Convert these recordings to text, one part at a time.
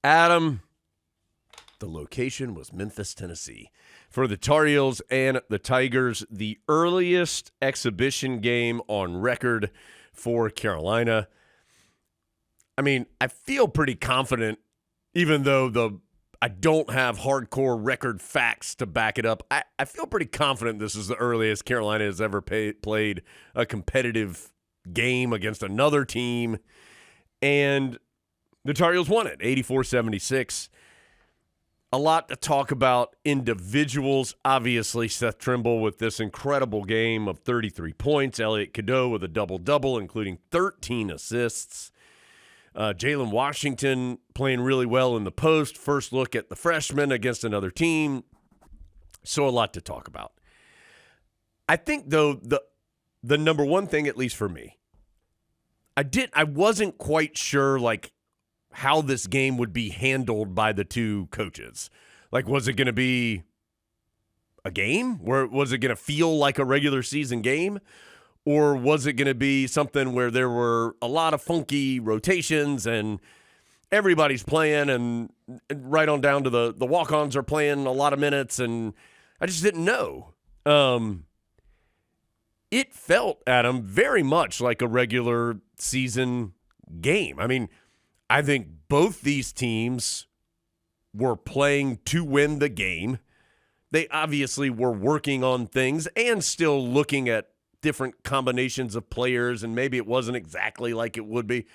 Adam, the location was Memphis, Tennessee. For the Tar Heels and the Tigers, the earliest exhibition game on record for Carolina. I mean, I feel pretty confident, even though I don't have hardcore record facts to back it up. I feel pretty confident this is the earliest Carolina has ever played a competitive game against another team. And the Tar Heels won it, 84-76. A lot to talk about individuals. Obviously, Seth Trimble with this incredible game of 33 points. Elliot Cadeau with a double-double, including 13 assists. Jaylen Washington playing really well in the post. First look at the freshman against another team. So a lot to talk about. I think, though, the number one thing, at least for me, I wasn't quite sure, like, how this game would be handled by the two coaches. Like, was it going to be a game? Was it going to feel like a regular season game? Or was it going to be something where there were a lot of funky rotations and everybody's playing and right on down to the walk-ons are playing a lot of minutes, and I just didn't know. It felt, Adam, very much like a regular season game. I mean, I think both these teams were playing to win the game. They obviously were working on things and still looking at different combinations of players, and maybe it wasn't exactly like it would be.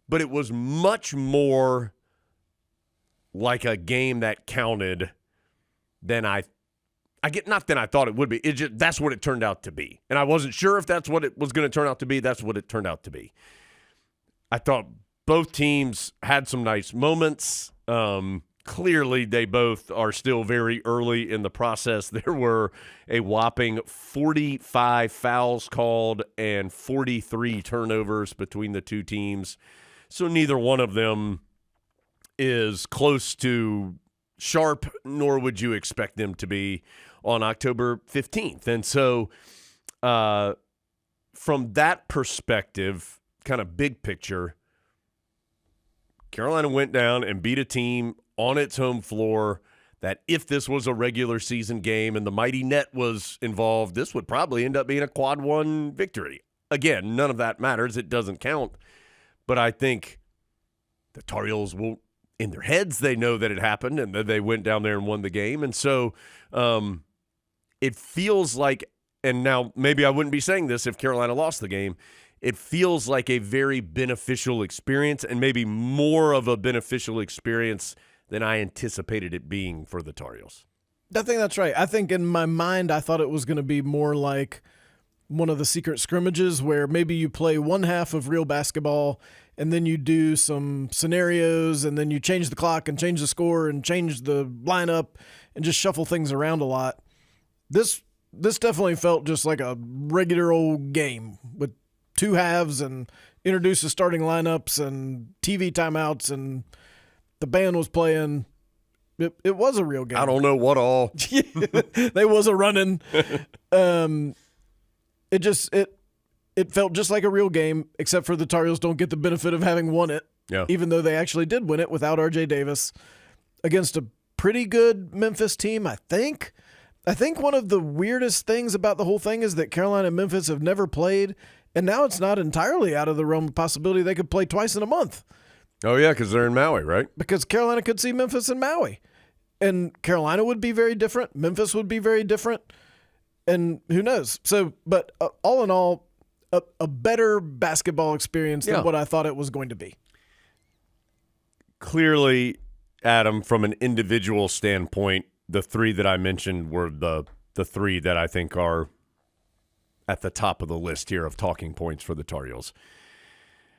But it was much more like a game that counted than not than I thought it would be. That's what it turned out to be. And I wasn't sure if that's what it was going to turn out to be. That's what it turned out to be. I thought both teams had some nice moments. Clearly, they both are still very early in the process. There were a whopping 45 fouls called and 43 turnovers between the two teams. So neither one of them is close to sharp, nor would you expect them to be on October 15th. And so from that perspective, kind of big picture, Carolina went down and beat a team on its home floor that if this was a regular season game and the Mighty Net was involved, this would probably end up being a quad one victory. Again, none of that matters. It doesn't count. But I think the Tar Heels will, in their heads, they know that it happened and that they went down there and won the game. And so it feels like, and now maybe I wouldn't be saying this if Carolina lost the game, it feels like a very beneficial experience, and maybe more of a beneficial experience than I anticipated it being for the Tar Heels. I think that's right. I think in my mind I thought it was going to be more like one of the secret scrimmages where maybe you play one half of real basketball and then you do some scenarios and then you change the clock and change the score and change the lineup and just shuffle things around a lot. This definitely felt just like a regular old game with two halves and introduces starting lineups and TV timeouts, and the band was playing. It was a real game. I don't know what all. They was a running. It felt just like a real game, except for the Tar Heels don't get the benefit of having won it, even though they actually did win it without R.J. Davis against a pretty good Memphis team, I think. I think one of the weirdest things about the whole thing is that Carolina and Memphis have never played, and now it's not entirely out of the realm of possibility they could play twice in a month. Oh, yeah, because they're in Maui, right? Because Carolina could see Memphis in Maui. And Carolina would be very different. Memphis would be very different. And who knows? So, but all in all, a better basketball experience than what I thought it was going to be. Clearly, Adam, from an individual standpoint, the three that I mentioned were the three that I think are at the top of the list here of talking points for the Tar Heels.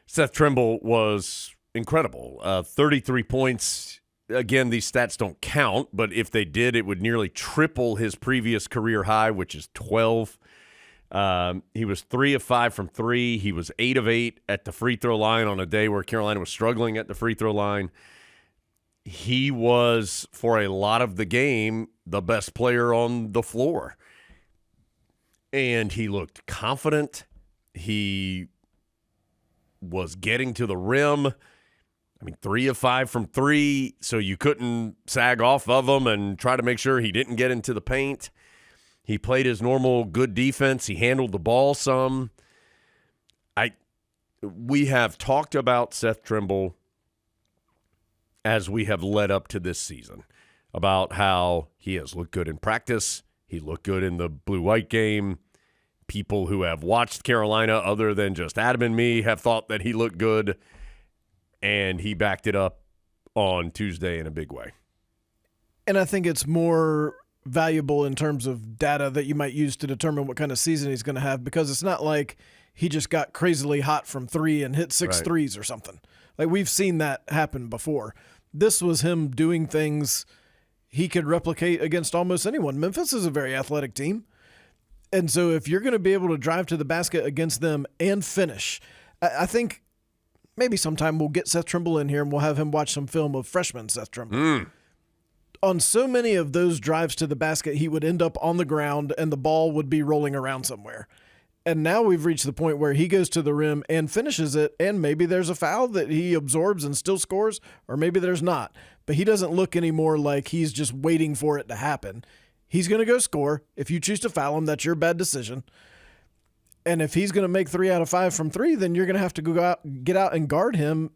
Seth Trimble was incredible. 33 points. Again, these stats don't count, but if they did, it would nearly triple his previous career high, which is 12. He was 3 of 5 from 3. He was 8 of 8 at the free throw line on a day where Carolina was struggling at the free throw line. He was, for a lot of the game, the best player on the floor. And he looked confident. He was getting to the rim. I 3 of 5 from 3, so you couldn't sag off of him and try to make sure he didn't get into the paint. He played his normal good defense. He handled the ball some. We have talked about Seth Trimble as we have led up to this season, about how he has looked good in practice. He looked good in the blue-white game. People who have watched Carolina other than just Adam and me have thought that he looked good, and he backed it up on Tuesday in a big way. And I think it's more valuable in terms of data that you might use to determine what kind of season he's going to have, because it's not like he just got crazily hot from 3 and hit six threes or something. Like, we've seen that happen before. This was him doing things he could replicate against almost anyone. Memphis is a very athletic team. And so if you're going to be able to drive to the basket against them and finish, I think maybe sometime we'll get Seth Trimble in here and we'll have him watch some film of freshman Seth Trimble. On so many of those drives to the basket, he would end up on the ground and the ball would be rolling around somewhere. And now we've reached the point where he goes to the rim and finishes it, and maybe there's a foul that he absorbs and still scores, or maybe there's not. But he doesn't look anymore like he's just waiting for it to happen. He's going to go score. If you choose to foul him, that's your bad decision. And if he's going to make 3 out of 5 from 3, then you're going to have to get out and guard him,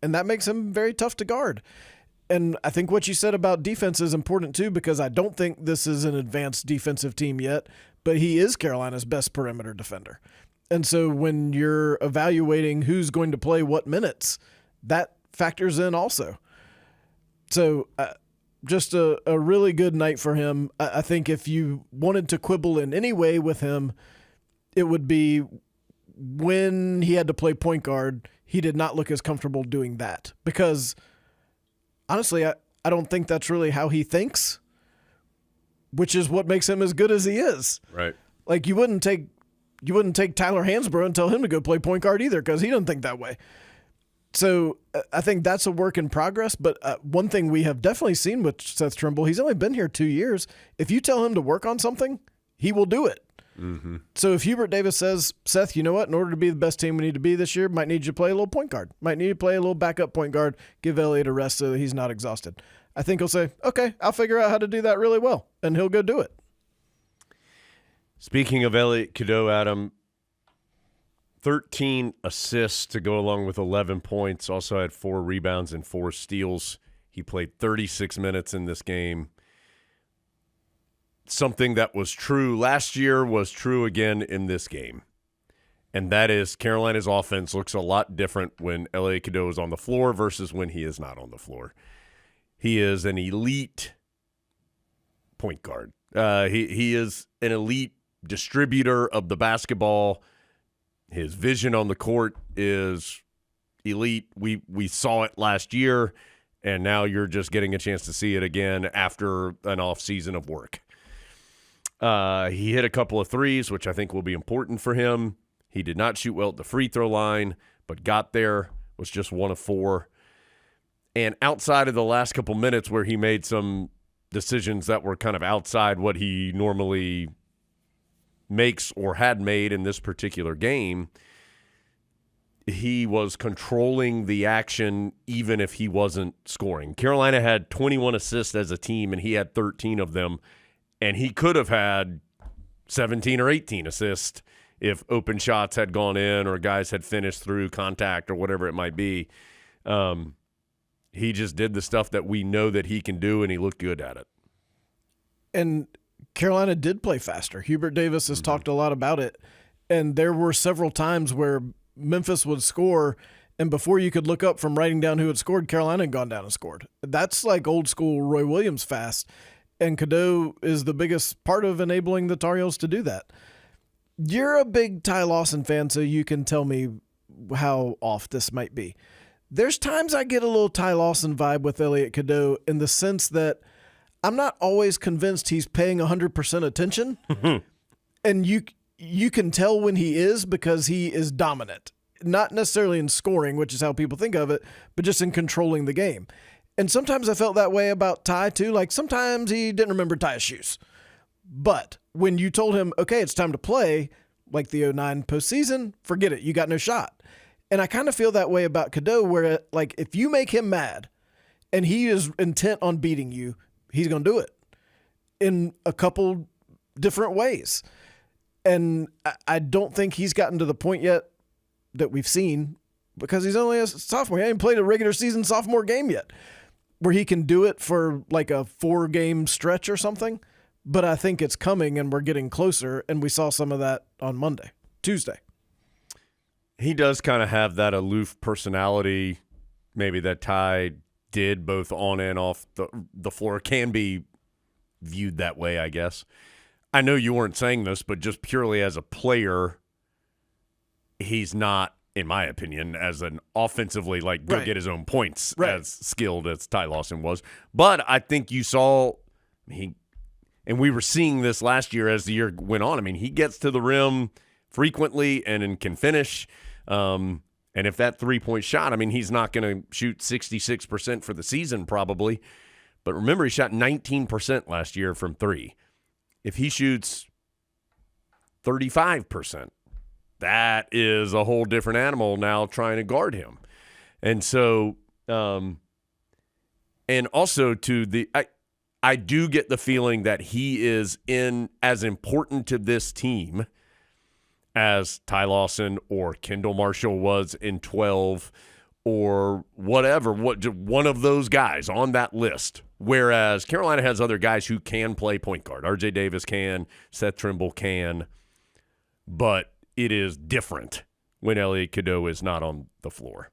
and that makes him very tough to guard. And I think what you said about defense is important too, because I don't think this is an advanced defensive team yet, but he is Carolina's best perimeter defender. And so when you're evaluating who's going to play what minutes, that factors in also. So just a really good night for him. I think if you wanted to quibble in any way with him, it would be when he had to play point guard, he did not look as comfortable doing that. Because honestly, I don't think that's really how he thinks, which is what makes him as good as he is. Right. Like, you wouldn't take Tyler Hansbrough and tell him to go play point guard either, because he doesn't think that way. So I think that's a work in progress. But one thing we have definitely seen with Seth Trimble, he's only been here 2 years. If you tell him to work on something, he will do it. Mm-hmm. So if Hubert Davis says, Seth, you know what? In order to be the best team we need to be this year, might need you to play a little point guard. Might need you to play a little backup point guard. Give Elliot a rest so that he's not exhausted. I think he'll say, okay, I'll figure out how to do that really well. And he'll go do it. Speaking of Elliot Cadeau, Adam, 13 assists to go along with 11 points. Also had 4 rebounds and 4 steals. He played 36 minutes in this game. Something that was true last year was true again in this game. And that is Carolina's offense looks a lot different when Elliot Cadeau is on the floor versus when he is not on the floor. He is an elite point guard. He is an elite distributor of the basketball. His vision on the court is elite. We saw it last year, and now you're just getting a chance to see it again after an off season of work. He hit a couple of threes, which I think will be important for him. He did not shoot well at the free throw line, but got there, was just 1 of 4. And outside of the last couple minutes where he made some decisions that were kind of outside what he normally makes or had made in this particular game, he was controlling the action even if he wasn't scoring. Carolina had 21 assists as a team, and he had 13 of them. And he could have had 17 or 18 assists if open shots had gone in or guys had finished through contact or whatever it might be. He just did the stuff that we know that he can do, and he looked good at it. And Carolina did play faster. Hubert Davis has talked a lot about it. And there were several times where Memphis would score, and before you could look up from writing down who had scored, Carolina had gone down and scored. That's like old school Roy Williams fast. And Cadeau is the biggest part of enabling the Tar Heels to do that. You're a big Ty Lawson fan, so you can tell me how off this might be. There's times I get a little Ty Lawson vibe with Elliot Cadeau in the sense that I'm not always convinced he's paying 100% attention. And you can tell when he is, because he is dominant. Not necessarily in scoring, which is how people think of it, but just in controlling the game. And sometimes I felt that way about Ty too. Like sometimes he didn't remember to tie his shoes. But when you told him, okay, it's time to play, like the 2009 postseason, forget it. You got no shot. And I kind of feel that way about Cadeau, where like if you make him mad and he is intent on beating you, he's going to do it in a couple different ways. And I don't think he's gotten to the point yet that we've seen, because he's only a sophomore. He hasn't played a regular season sophomore game yet, where he can do it for like a 4-game stretch or something. But I think it's coming, and we're getting closer, and we saw some of that on Tuesday. He does kind of have that aloof personality, maybe that Ty did both on and off the floor. Can be viewed that way, I guess. I know you weren't saying this, but just purely as a player, he's not, in my opinion, as an offensively, like, go get his own points, as skilled as Ty Lawson was. But I think you saw and we were seeing this last year as the year went on. I mean, he gets to the rim frequently and can finish. And if that three-point shot, I mean, he's not going to shoot 66% for the season probably. But remember, he shot 19% last year from three. If he shoots 35%, that is a whole different animal now trying to guard him. And so, and also I do get the feeling that he is as important to this team as Ty Lawson or Kendall Marshall was in 12 or whatever, one of those guys on that list. Whereas Carolina has other guys who can play point guard. R.J. Davis can, Seth Trimble can, but it is different when Elliot Cadeau is not on the floor.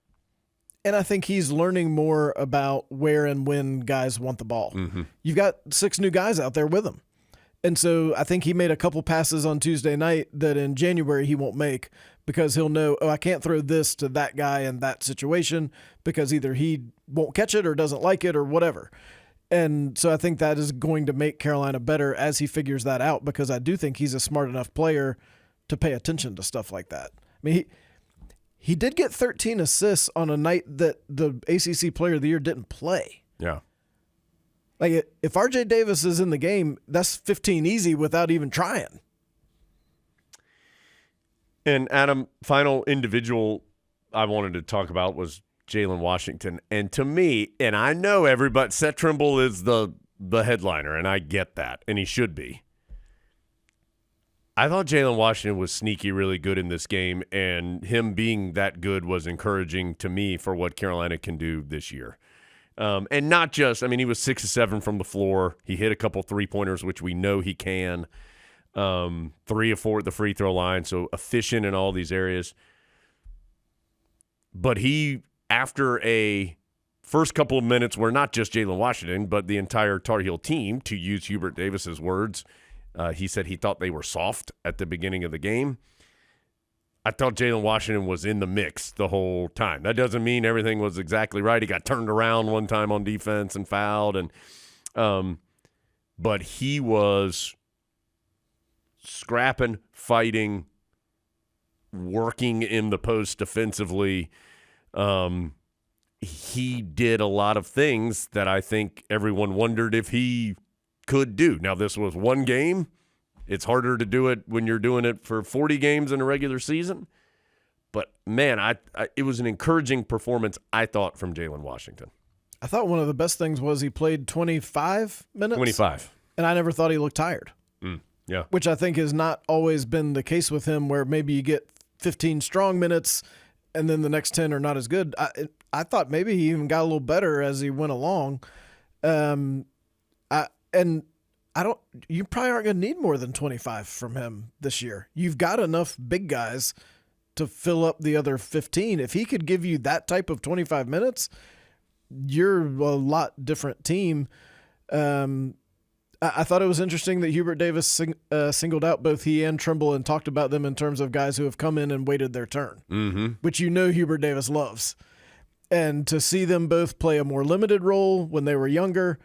And I think he's learning more about where and when guys want the ball. Mm-hmm. You've got 6 new guys out there with him. And so I think he made a couple passes on Tuesday night that in January he won't make, because he'll know, I can't throw this to that guy in that situation because either he won't catch it or doesn't like it or whatever. And so I think that is going to make Carolina better as he figures that out, because I do think he's a smart enough player to pay attention to stuff like that. I mean, he did get 13 assists on a night that the ACC Player of the Year didn't play. Yeah. Like, if R.J. Davis is in the game, that's 15 easy without even trying. And, Adam, final individual I wanted to talk about was Jaylen Washington. And to me, and I know everybody, Seth Trimble is the headliner, and I get that, and he should be. I thought Jaylen Washington was sneaky really good in this game, and him being that good was encouraging to me for what Carolina can do this year. And not just, I mean, he was 6 of 7 from the floor. He hit a couple three-pointers, which we know he can. 3 of 4 at the free throw line, so efficient in all these areas. But he, after a first couple of minutes where not just Jaylen Washington, but the entire Tar Heel team, to use Hubert Davis's words, he said he thought they were soft at the beginning of the game. I thought Jaylen Washington was in the mix the whole time. That doesn't mean everything was exactly right. He got turned around one time on defense and fouled, but he was scrapping, fighting, working in the post defensively. He did a lot of things that I think everyone wondered if he could do. Now, this was one game. It's harder to do it when you're doing it for 40 games in a regular season. But, man, it was an encouraging performance, I thought, from Jaylen Washington. I thought one of the best things was he played 25 minutes. 25. And I never thought he looked tired. Yeah. Which I think has not always been the case with him, where maybe you get 15 strong minutes and then the next 10 are not as good. I thought maybe he even got a little better as he went along. You probably aren't going to need more than 25 from him this year. You've got enough big guys to fill up the other 15. If he could give you that type of 25 minutes, you're a lot different team. I thought it was interesting that Hubert Davis singled out both he and Trimble and talked about them in terms of guys who have come in and waited their turn, which you know Hubert Davis loves. And to see them both play a more limited role when they were younger,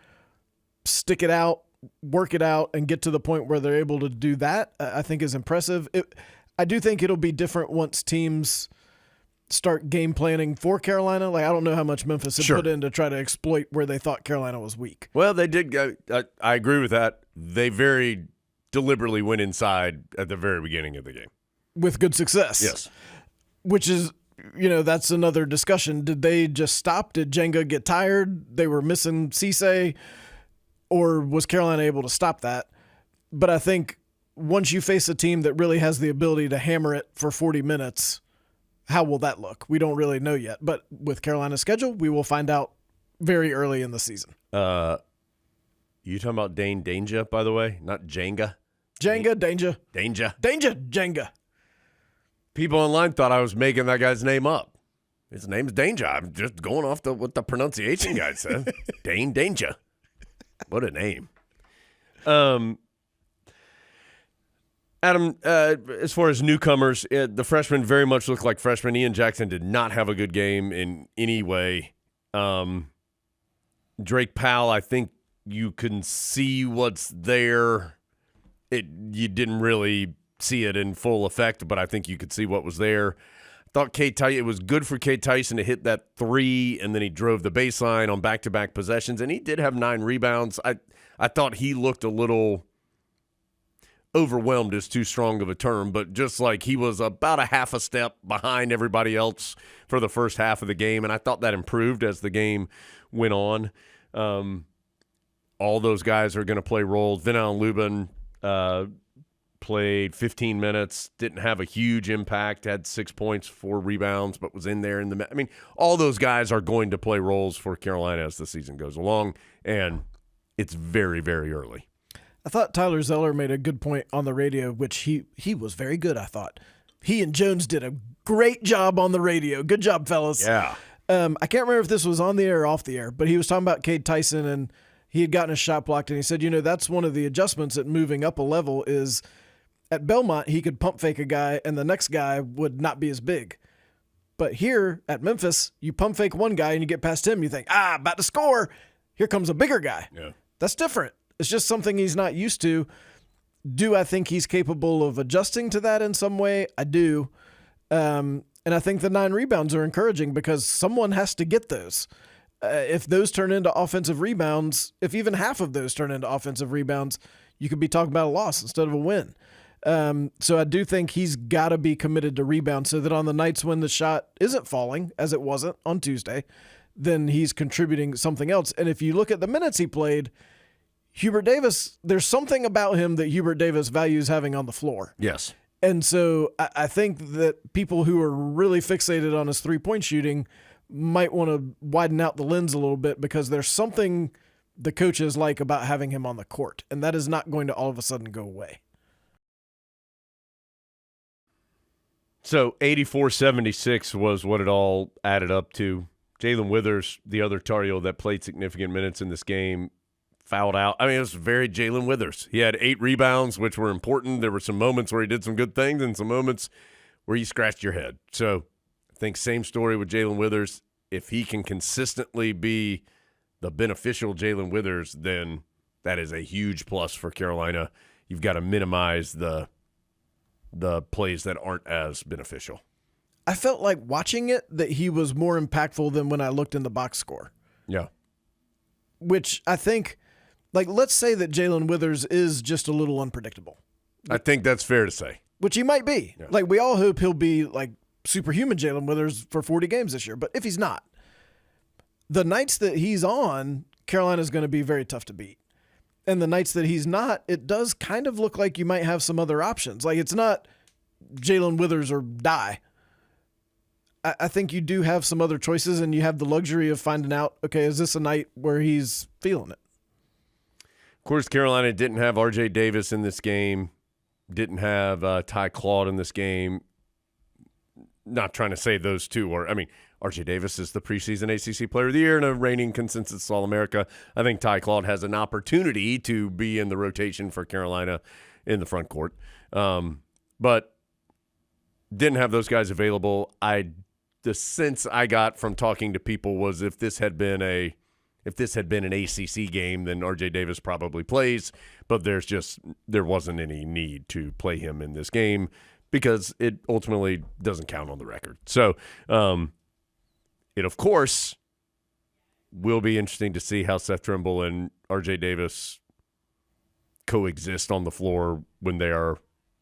stick it out, work it out, and get to the point where they're able to do that, I think is impressive. I do think it'll be different once teams start game planning for Carolina. Like, I don't know how much Memphis had put in to try to exploit where they thought Carolina was weak. Well, they did. I agree with that. They very deliberately went inside at the very beginning of the game. With good success. Yes. Which is that's another discussion. Did they just stop? Did Jenga get tired? They were missing Cisse, or was Carolina able to stop that? But I think once you face a team that really has the ability to hammer it for 40 minutes, how will that look? We don't really know yet. But with Carolina's schedule, we will find out very early in the season. You talking about Dane Danger, by the way? Not Jenga? Danger. Jenga. People online thought I was making that guy's name up. His name's Danger. I'm just going off what the pronunciation guy said. Dane Danger. What a name. Adam, as far as newcomers, the freshmen very much look like freshmen. Ian Jackson did not have a good game in any way. Drake Powell, I think you can see what's there. You didn't really see it in full effect, but I think you could see what was there. I thought it was good for Cade Tyson to hit that three, and then he drove the baseline on back-to-back possessions, and he did have 9 rebounds. I thought he looked a little overwhelmed is too strong of a term, but just like he was about a half a step behind everybody else for the first half of the game, and I thought that improved as the game went on. All those guys are going to play roles. Vinon Lubin played 15 minutes, didn't have a huge impact, had 6 points, 4 rebounds, but was in there in the – I mean, all those guys are going to play roles for Carolina as the season goes along, and it's very, very early. I thought Tyler Zeller made a good point on the radio, which he was very good, I thought. He and Jones did a great job on the radio. Good job, fellas. Yeah. I can't remember if this was on the air or off the air, but he was talking about Cade Tyson, and he had gotten a shot blocked, and he said, that's one of the adjustments at moving up a level is at Belmont, he could pump fake a guy, and the next guy would not be as big. But here at Memphis, you pump fake one guy, and you get past him, you think, about to score. Here comes a bigger guy. Yeah. That's different. It's just something he's not used to. Do I think he's capable of adjusting to that in some way? I do. And I think the 9 rebounds are encouraging because someone has to get those. If those turn into offensive rebounds, if even half of those turn into offensive rebounds, you could be talking about a loss instead of a win. So I do think he's got to be committed to rebound so that on the nights when the shot isn't falling, as it wasn't on Tuesday, then he's contributing something else. And if you look at the minutes he played, Hubert Davis, there's something about him that Hubert Davis values having on the floor. Yes. And so I think that people who are really fixated on his three-point shooting might want to widen out the lens a little bit because there's something the coaches like about having him on the court, and that is not going to all of a sudden go away. So 84-76 was what it all added up to. Jalen Withers, the other Tar Heel that played significant minutes in this game, fouled out. I mean, it was very Jalen Withers. He had 8 rebounds, which were important. There were some moments where he did some good things and some moments where you scratched your head. So I think same story with Jalen Withers. If he can consistently be the beneficial Jalen Withers, then that is a huge plus for Carolina. You've got to minimize the plays that aren't as beneficial. I felt like watching it that he was more impactful than when I looked in the box score. Yeah. Which I think, like, let's say that Jalen Withers is just a little unpredictable. I think that's fair to say. Which he might be. Yeah. Like, we all hope he'll be, like, superhuman Jalen Withers for 40 games this year. But if he's not, the nights that he's on, Carolina's going to be very tough to beat. And the nights that he's not, it does kind of look like you might have some other options. Like, it's not Jalen Withers or die. I think you do have some other choices, and you have the luxury of finding out, okay, is this a night where he's feeling it? Of course, Carolina didn't have R.J. Davis in this game, didn't have Ty Claude in this game. Not trying to say those two are – I mean, R.J. Davis is the preseason ACC Player of the Year and a reigning consensus All-America. I think Ty Claude has an opportunity to be in the rotation for Carolina in the front court. But didn't have those guys available. The sense I got from talking to people was if this had been an ACC game, then R.J. Davis probably plays, but there wasn't any need to play him in this game because it ultimately doesn't count on the record. So it, of course, will be interesting to see how Seth Trimble and R.J. Davis coexist on the floor when they are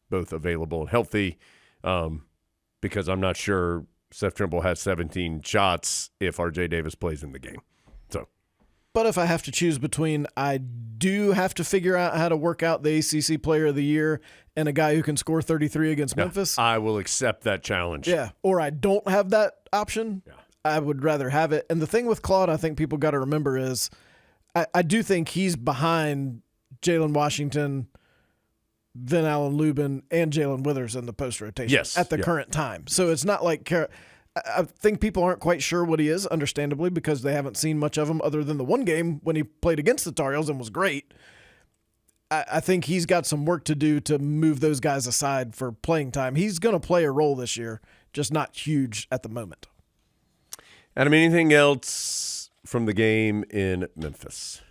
both available and healthy, because I'm not sure Seth Trimble has 17 shots if RJ Davis plays in the game. So, but if I have to choose between, I do have to figure out how to work out the ACC Player of the Year and a guy who can score 33 against Memphis. I will accept that challenge. Yeah, or I don't have that option. Yeah. I would rather have it. And the thing with Claude, I think people got to remember is I do think he's behind Jaylen Washington, Vin Allen Lubin, and Jalen Withers in the post rotation at the current time. So it's not like I think people aren't quite sure what he is, understandably, because they haven't seen much of him other than the one game when he played against the Tar Heels and was great. I think he's got some work to do to move those guys aside for playing time. He's going to play a role this year, just not huge at the moment. Adam, anything else from the game in Memphis?